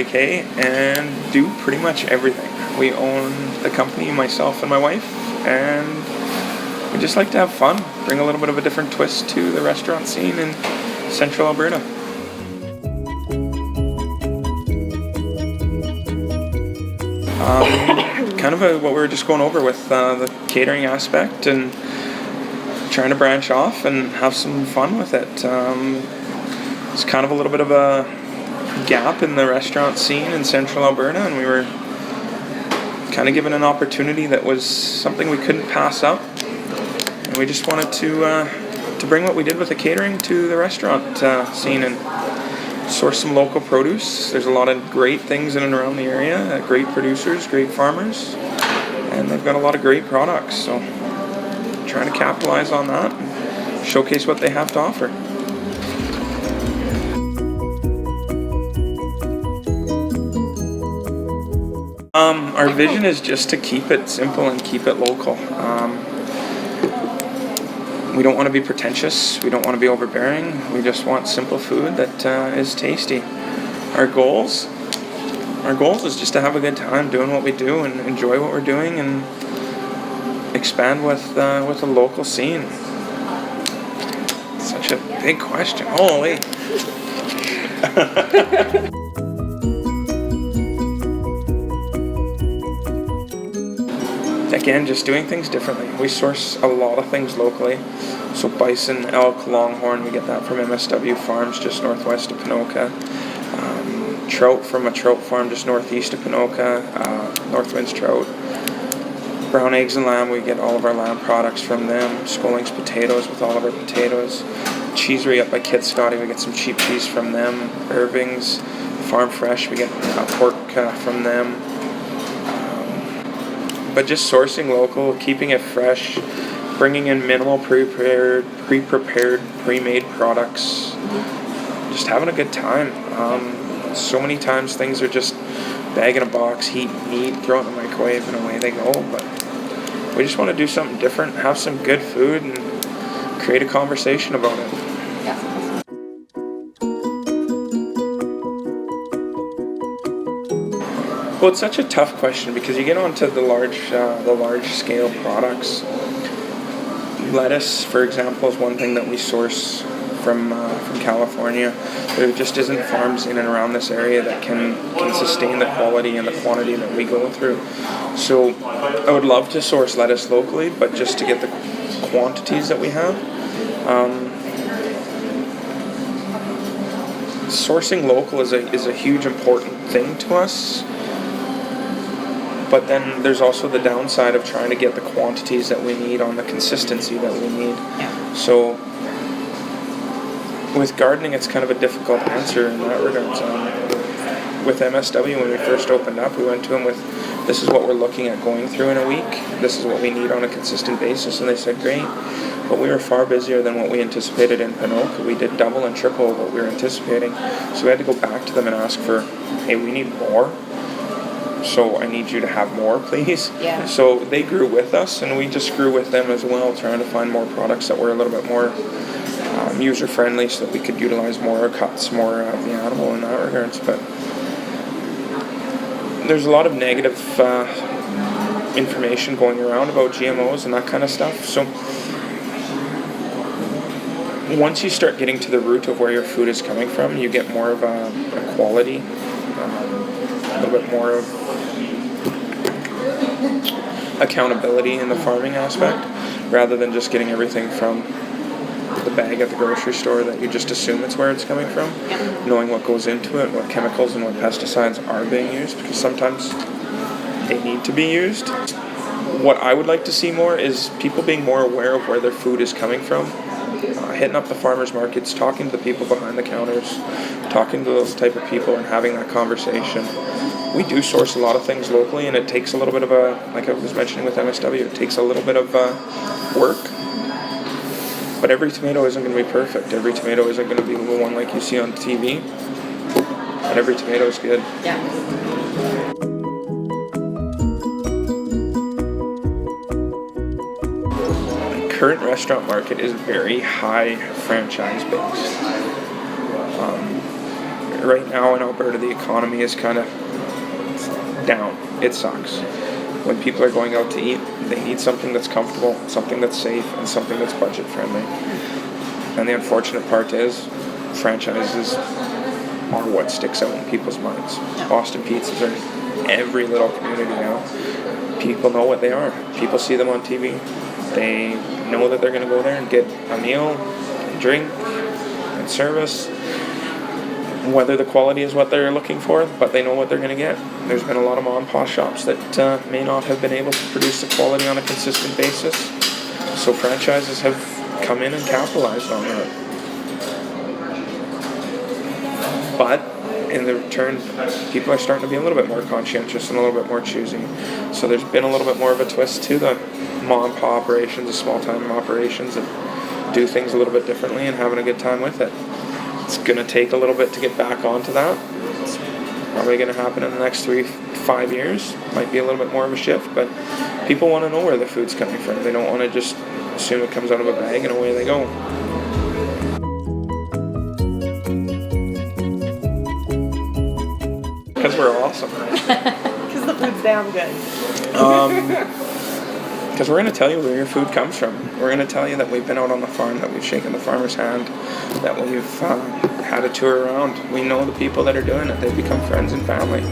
Rieley Kay and do pretty much everything. We own the company, myself and my wife, and we just like to have fun, bring a little bit of a different twist to the restaurant scene in central Alberta. Kind of what we were just going over with the catering aspect and trying to branch off and have some fun with it. It's kind of a little bit of a gap in the restaurant scene in central Alberta, and we were kind of given an opportunity that was something we couldn't pass up, and we just wanted to bring what we did with the catering to the restaurant scene and source some local produce. There's a lot of great things in and around the area, great producers, great farmers, and they've got a lot of great products, so trying to capitalize on that and showcase what they have to offer. Our vision is just to keep it simple and keep it local. We don't want to be pretentious. We don't want to be overbearing. We just want simple food that is tasty. Our goals is just to have a good time doing what we do and enjoy what we're doing and expand with the local scene. Such a big question. Holy. Again, just doing things differently. We source a lot of things locally. So bison, elk, longhorn, we get that from MSW Farms just northwest of Ponoka. Trout from a trout farm just northeast of Ponoka, Northwinds Trout. Brown eggs and lamb, we get all of our lamb products from them. Scollings potatoes with all of our potatoes. Cheesery up by Kit Scotty, we get some cheap cheese from them. Irving's Farm Fresh, we get pork from them. But just sourcing local, keeping it fresh, bringing in minimal pre-prepared, pre-made products, just having a good time. So many times things are just bag in a box, heat and eat, throw it in the microwave, and away they go. But we just want to do something different, have some good food, and create a conversation about it. Well, it's such a tough question because you get onto the large scale products. Lettuce, for example, is one thing that we source from California. There just isn't farms in and around this area that can sustain the quality and the quantity that we go through. So I would love to source lettuce locally, but just to get the quantities that we have. Sourcing local is a huge important thing to us. But then there's also the downside of trying to get the quantities that we need on the consistency that we need. Yeah. So with gardening, it's kind of a difficult answer in that regard. With MSW, when we first opened up, we went to them with, this is what we're looking at going through in a week. This is what we need on a consistent basis. And they said, great. But we were far busier than what we anticipated in Ponoka. We did double and triple what we were anticipating. So we had to go back to them and ask for, hey, we need more. So I need you to have more, please. Yeah. So they grew with us, and we just grew with them as well, trying to find more products that were a little bit more user-friendly so that we could utilize more cuts, more of the animal in that regards. But there's a lot of negative information going around about GMOs and that kind of stuff. So once you start getting to the root of where your food is coming from, you get more of a quality, a little bit more of accountability in the farming aspect, rather than just getting everything from the bag at the grocery store that you just assume it's where it's coming from. Yeah. Knowing what goes into it, what chemicals and what pesticides are being used, because sometimes they need to be used. What I would like to see more is people being more aware of where their food is coming from, hitting up the farmers markets, talking to the people behind the counters, talking to those type of people and having that conversation. We do source a lot of things locally, and it takes a little bit of like I was mentioning with MSW, it takes a little bit of work. But every tomato isn't going to be perfect. Every tomato isn't going to be the one like you see on TV. But every tomato is good. Yeah. The current restaurant market is very high franchise based. right now in Alberta, the economy is kind of down. It sucks. When people are going out to eat, they need something that's comfortable, something that's safe, and something that's budget friendly. And the unfortunate part is, franchises are what sticks out in people's minds. Boston Pizzas are in every little community now. People know what they are. People see them on TV. They know that they're going to go there and get a meal, and drink, and service. Whether the quality is what they're looking for, but they know what they're going to get. There's been a lot of mom and pop shops that may not have been able to produce the quality on a consistent basis. So franchises have come in and capitalized on that. But in the return, people are starting to be a little bit more conscientious and a little bit more choosy. So there's been a little bit more of a twist to the mom and pop operations, the small-time operations that do things a little bit differently and having a good time with it. It's going to take a little bit to get back onto that. It's probably going to happen in the next 3-5 years. Might be a little bit more of a shift, but people want to know where the food's coming from. They don't want to just assume it comes out of a bag and away they go. Because we're awesome, right? Because the food's damn good. Because we're going to tell you where your food comes from. We're going to tell you that we've been out on the farm, that we've shaken the farmer's hand, that we've had a tour around. We know the people that are doing it. They've become friends and family.